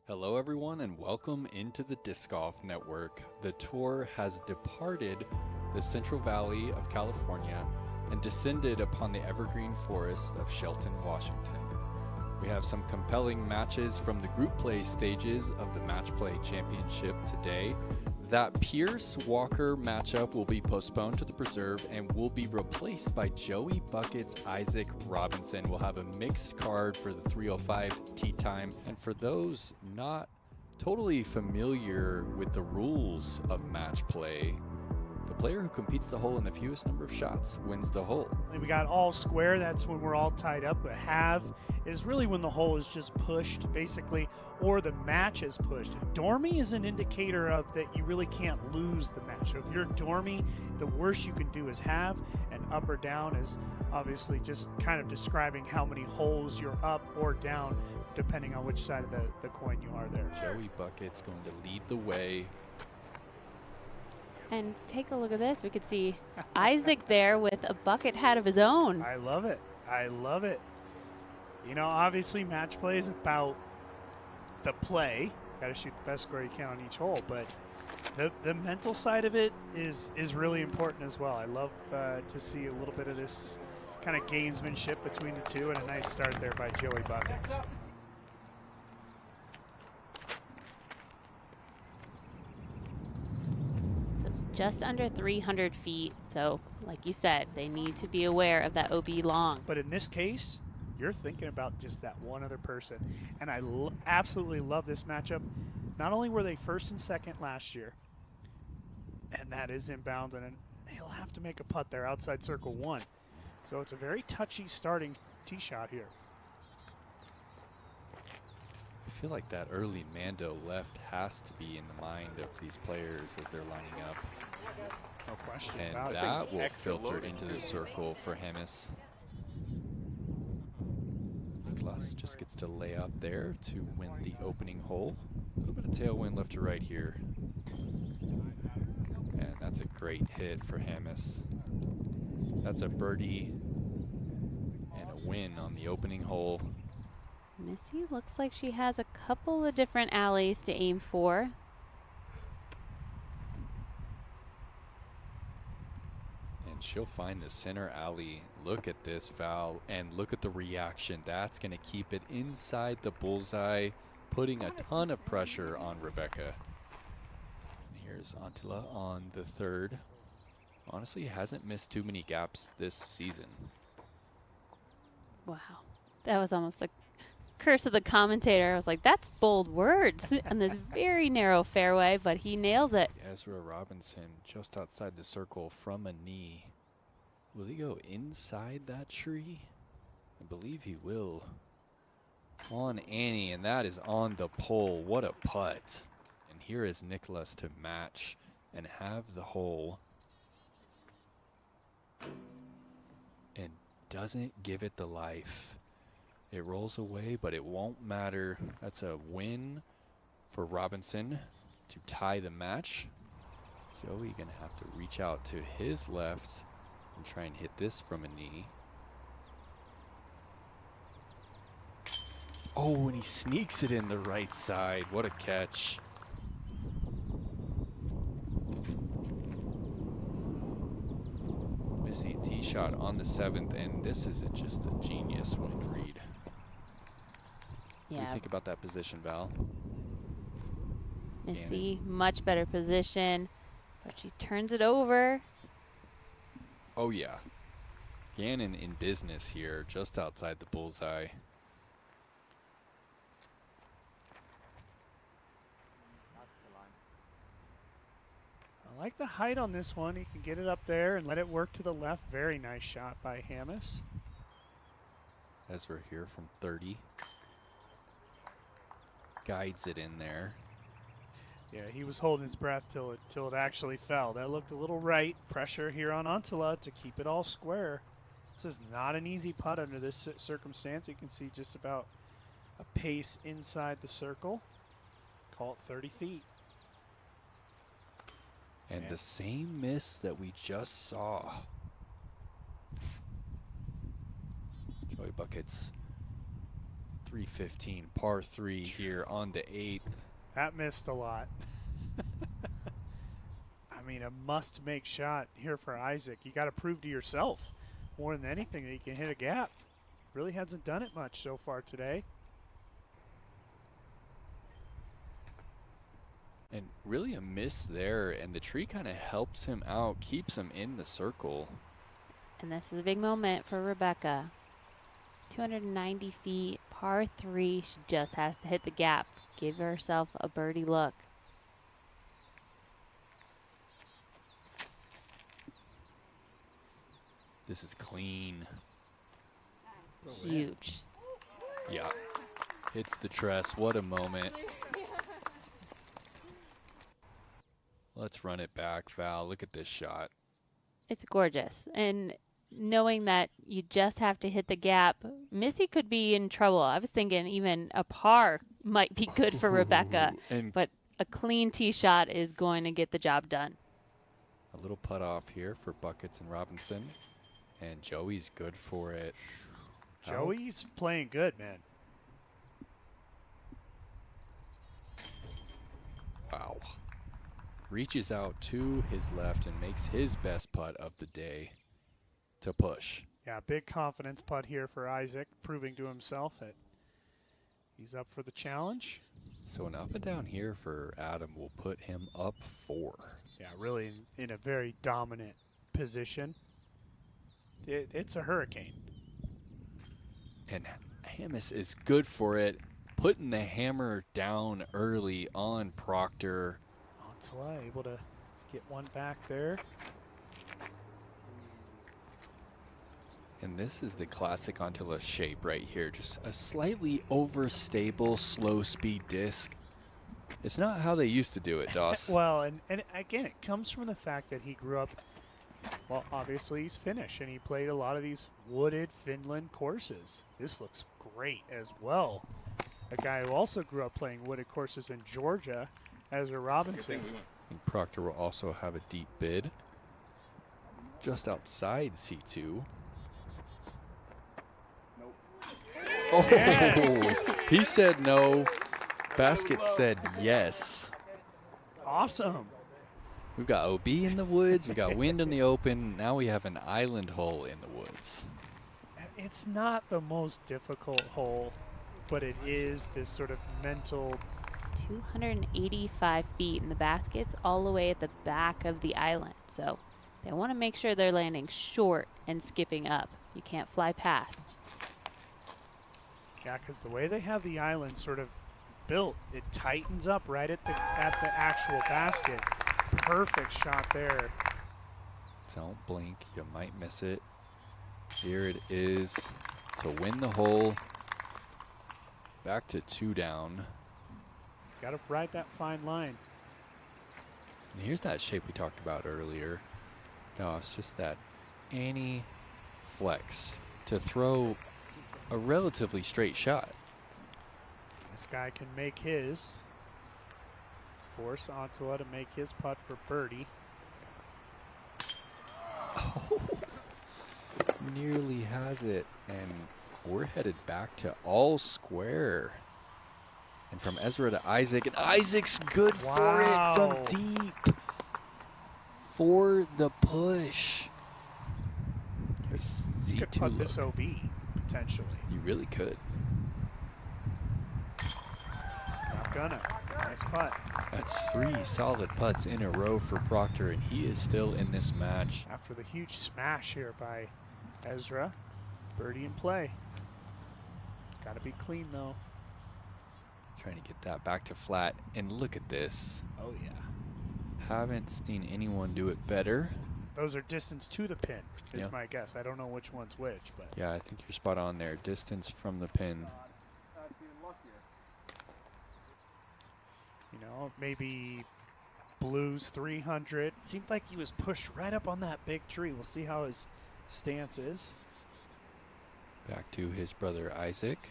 Hello everyone and welcome into the Disc Golf Network. The tour has departed the Central Valley of California and descended upon the evergreen forest of Shelton, Washington. We have some compelling matches from the group play stages of the Match Play Championship today. That Pierce Walker matchup will be postponed to the preserve and will be replaced by Joey Bucket's Isaac Robinson. We'll have a mixed card for the 305 tee time. And for those not totally familiar with the rules of match play, the player who completes the hole in the fewest number of shots wins the hole. We got all square, that's when we're all tied up. A halve is really when the hole is just pushed, basically, or the match is pushed. Dormy is an indicator of that you really can't lose the match. So if you're dormy, the worst you can do is halve, and up or down is obviously just kind of describing how many holes you're up or down, depending on which side of the coin you are there. Joey Bucket's going to lead the way. And take a look at this. We could see Isaac there with a bucket hat of his own. I love it. I love it. You know, obviously match play is about the play. Got to shoot the best score you can on each hole, but the mental side of it is really important as well. I love to see a little bit of this kind of gamesmanship between the two, and a nice start there by Joey Buckets. Just under 300 feet. So, like you said, they need to be aware of that OB long. But in this case, you're thinking about just that one other person. And I absolutely love this matchup. Not only were they first and second last year, and that is inbounds, and he'll have to make a putt there outside circle one. So it's a very touchy starting tee shot here. I feel like that early Mando left has to be in the mind of these players as they're lining up. No question And about it. that will filter into the circle for Hemis. Niklas just gets to lay up there to win the opening hole. A little bit of tailwind left to right here. And that's a great hit for Hemis. That's a birdie and a win on the opening hole. Missy looks like she has a couple of different alleys to aim for. And she'll find the center alley. Look at this, Val, and look at the reaction. That's going to keep it inside the bullseye, putting a ton of pressure on Rebecca. And here's Antila on the third. Honestly, hasn't missed too many gaps this season. Wow. That was almost the curse of the commentator. I was like, that's bold words on this very narrow fairway, but he nails it. Ezra Robinson just outside the circle from a knee. Will he go inside that tree? I believe he will. On Annie, and that is on the pole. What a putt. And here is Nicholas to match and have the hole. And doesn't give it the life. It rolls away, but it won't matter. That's a win for Robinson to tie the match. Joey gonna have to reach out to his left and try and hit this from a knee. Oh, and he sneaks it in the right side. What a catch. Missy tee shot on the 7th, and this is just a genius wind read. What do you think about that position, Val? Missy, much better position, but she turns it over. Oh yeah. Gannon in business here, just outside the bullseye. I like the height on this one. He can get it up there and let it work to the left. Very nice shot by Hemis. Ezra here from 30. Guides it in there. Yeah, he was holding his breath till it actually fell. That looked a little right. Pressure here on Antila to keep it all square. This is not an easy putt under this circumstance. You can see just about a pace inside the circle. Call it 30 feet. And the same miss that we just saw. Joey Buckets 315, par 3 here on the 8th. That missed a lot. I mean, a must-make shot here for Isaac. You got to prove to yourself more than anything that you can hit a gap. Really hasn't done it much so far today. And really a miss there, and the tree kind of helps him out, keeps him in the circle. And this is a big moment for Rebecca. 290 feet, par 3. She just has to hit the gap. Give herself a birdie look. This is clean. Huge. Yeah. Hits the tress. What a moment. Let's run it back, Val. Look at this shot. It's gorgeous. And knowing that you just have to hit the gap, Missy could be in trouble. I was thinking even a par might be good for Rebecca, but a clean tee shot is going to get the job done. A little putt off here for Buckets and Robinson. And Joey's good for it. Joey's playing good, man. Wow. Reaches out to his left and makes his best putt of the day to push. Yeah, big confidence putt here for Isaac, proving to himself that he's up for the challenge. So an up and down here for Adam will put him up 4. Yeah, really in a very dominant position. It's a hurricane. And Hammis is good for it, putting the hammer down early on Proctor. Antela able to get one back there. And this is the classic Antela shape right here. Just a slightly overstable, slow speed disc. It's not how they used to do it, Doss. Well, and again, it comes from the fact that he grew up, well, obviously he's Finnish, and he played a lot of these wooded Finland courses. This looks great as well. A guy who also grew up playing wooded courses in Georgia, Ezra Robinson. I think Proctor will also have a deep bid. Just outside C2. Oh, Yes. He said no. Basket said yes. Awesome. We've got OB in the woods. We got wind in the open. Now we have an island hole in the woods. It's not the most difficult hole, but it is this sort of mental. 285 feet, and the basket's all the way at the back of the island. So they want to make sure they're landing short and skipping up. You can't fly past. Yeah, because the way they have the island sort of built, it tightens up right at the actual basket. Perfect shot there. Don't blink. You might miss it. Here it is to win the hole. Back to 2 down. Got to ride that fine line. And here's that shape we talked about earlier. No, it's just that any flex to throw a relatively straight shot. This guy can make his. Force Antela to make his putt for birdie. Oh, nearly has it. And we're headed back to all square. And from Ezra to Isaac. And Isaac's good for it Wow. from deep. For the push. You could putt this OB, potentially. You really could. Not gonna. Nice putt. That's 3 solid putts in a row for Proctor, and he is still in this match. After the huge smash here by Ezra. Birdie in play. Got to be clean, though. Trying to get that back to flat, and look at this. Oh, yeah. Haven't seen anyone do it better. Those are distance to the pin, is Yeah. my guess. I don't know which one's which, but Yeah, I think you're spot on there. Distance from the pin. you know, maybe Blues 300. Seemed like he was pushed right up on that big tree. We'll see how his stance is. Back to his brother Isaac.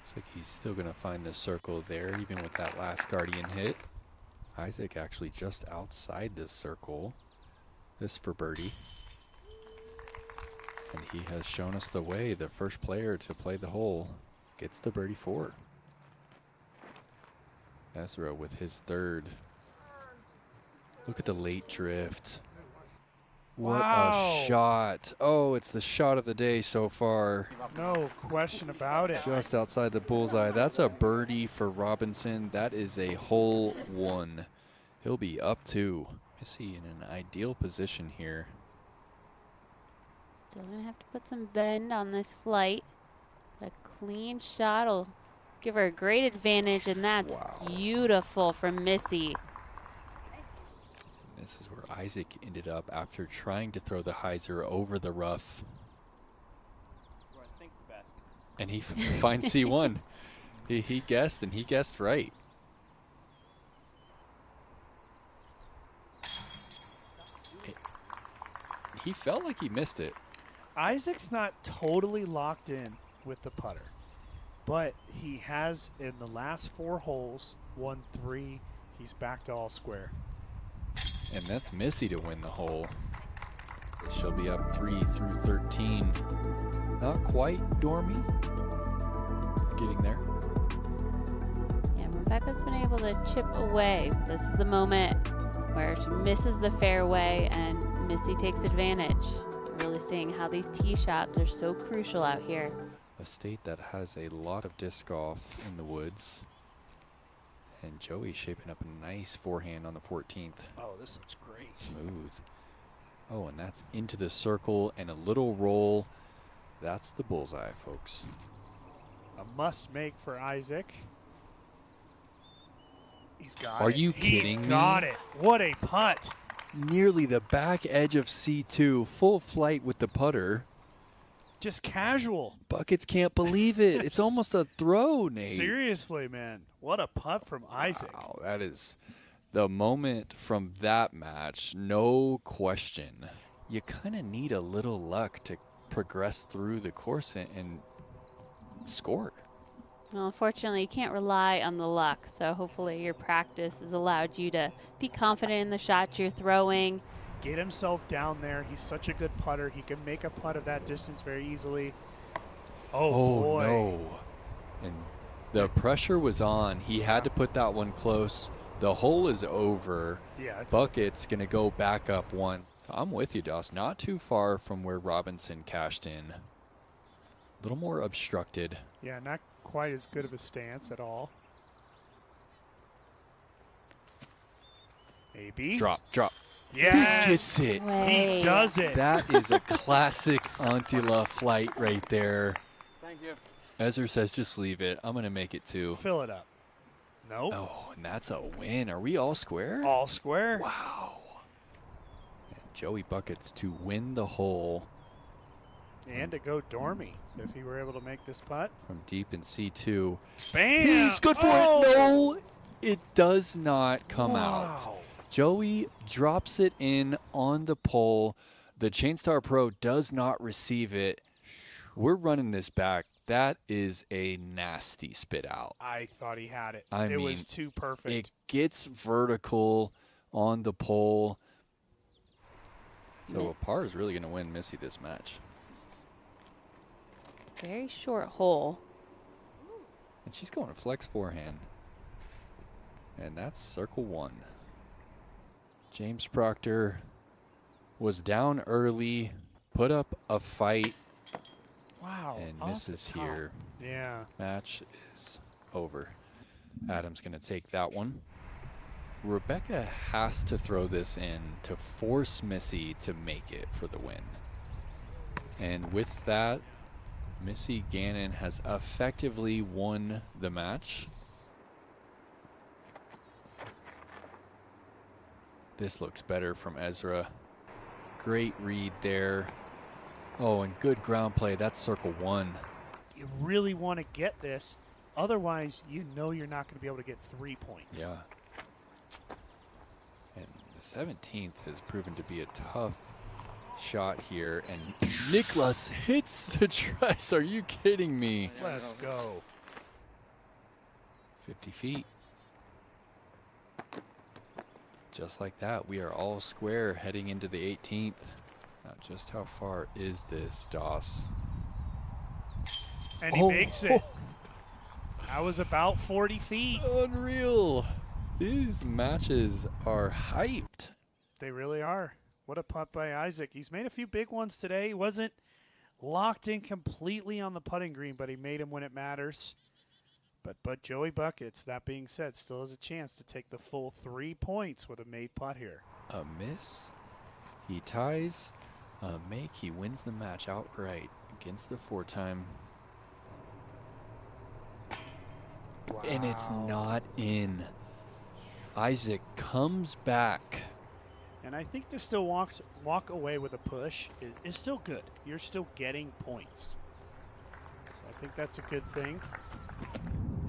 Looks like he's still going to find the circle there, even with that last Guardian hit. Isaac actually just outside this circle. This for birdie. And he has shown us the way. The first player to play the hole gets the birdie 4. Ezra with his 3rd. Look at the late drift. What Wow. a shot. Oh, it's the shot of the day so far. No question about it. Just outside the bullseye. That's a birdie for Robinson. That is a hole 1. He'll be up 2. Missy in an ideal position here. Still going to have to put some bend on this flight. A clean shot will give her a great advantage, and that's beautiful from Missy. This is where Isaac ended up after trying to throw the hyzer over the rough. And he finds C1. He guessed, and he guessed right. He felt like he missed it. Isaac's not totally locked in with the putter, but he has in the last 4 holes won 3. He's back to all square. And that's Missy to win the hole. She'll be up 3 through 13. Not quite Dormy. Getting there. Yeah, Rebecca's been able to chip away. This is the moment where she misses the fairway and Missy takes advantage. Really seeing how these tee shots are so crucial out here. A state that has a lot of disc golf in the woods. And Joey shaping up a nice forehand on the 14th. Oh, this looks great. Smooth. Oh, and that's into the circle and a little roll. That's the bullseye, folks. A must make for Isaac. He's got it. Are you kidding me? He's got it. What a putt. Nearly the back edge of C2. Full flight with the putter. Just casual. Buckets can't believe it. It's almost a throw, Nate. Seriously, man. What a putt from Isaac. Wow, that is the moment from that match, no question. You kind of need a little luck to progress through the course and score. Well, unfortunately, you can't rely on the luck, so hopefully your practice has allowed you to be confident in the shots you're throwing. Get himself down there. He's such a good putter. He can make a putt of that distance very easily. Oh boy. No. And the pressure was on. He had to put that one close. The hole is over. Yeah, it's Bucket's going to go back up 1. So I'm with you, Doss. Not too far from where Robinson cashed in. A little more obstructed. Yeah, not quite as good of a stance at all. Maybe. Drop. Yes. Gets it. Way. He does it. That is a classic Antila flight right there. Thank you. Ezra says, just leave it. I'm going to make it 2. Fill it up. Nope. Oh, and that's a win. Are we all square? All square. Wow. And Joey Buckets to win the hole And to go Dormy if he were able to make this putt. from deep in C2. Bam! He's good for Oh! it. No, it does not come out. Wow. Joey drops it in on the pole. The Chainstar Pro does not receive it. We're running this back. That is a nasty spit out. I thought he had it. I it mean, was too perfect. It gets vertical on the pole. So a par is really going to win Missy this match. Very short hole. And she's going to flex forehand. And that's circle 1. James Proctor was down early, put up a fight, Wow. and off misses the top. here. Yeah. Match is over. Adam's going to take that one. Rebecca has to throw this in to force Missy to make it for the win. And with that, Missy Gannon has effectively won the match. This looks better from Ezra. Great read there. Oh, and good ground play. That's circle 1. You really want to get this. Otherwise, you know you're not going to be able to get 3 points. Yeah. And the 17th has proven to be a tough shot here. And Niklas hits the dress. Are you kidding me? Let's go. 50 feet. Just like that, we are all square heading into the 18th. Now Just how far is this, Doss? And he makes it. That was about 40 feet. Unreal. These matches are hyped. They really are. What a putt by Isaac. He's made a few big ones today. He wasn't locked in completely on the putting green, but he made them when it matters. But Joey Buckets, that being said, still has a chance to take the full 3 points with a made putt here. A miss. He ties. A make. He wins the match outright against the 4-time. Wow. And it's not in. Isaac comes back. And I think to still walk away with a push is still good. You're still getting points. So I think that's a good thing.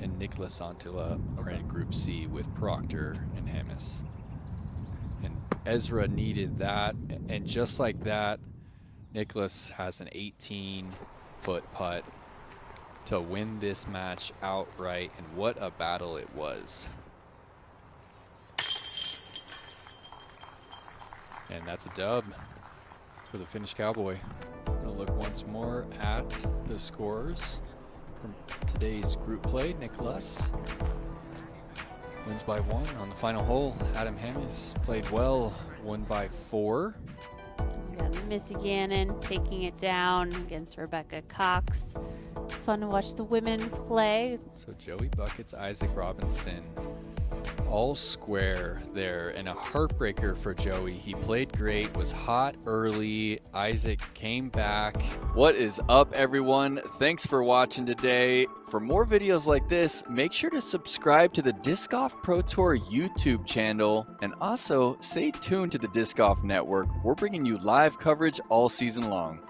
And Nicholas Antila are in Group C with Proctor and Hamas. And Ezra needed that. And just like that, Nicholas has an 18-foot putt to win this match outright. And what a battle it was. And that's a dub for the Finnish Cowboy. Gonna look once more at the scores from today's group play. Nicholas wins by 1 on the final hole. Adam Hammis played well, won by 4. We got Missy Gannon taking it down against Rebecca Cox. It's fun to watch the women play. So Joey Buckets, Isaac Robinson, all square there, and a heartbreaker for Joey. He played great, was hot early. Isaac came back. What is up, everyone? Thanks for watching today. For more videos like this, make sure to subscribe to the Disc Golf Pro Tour YouTube channel, and also stay tuned to the Disc Golf Network. We're bringing you live coverage all season long.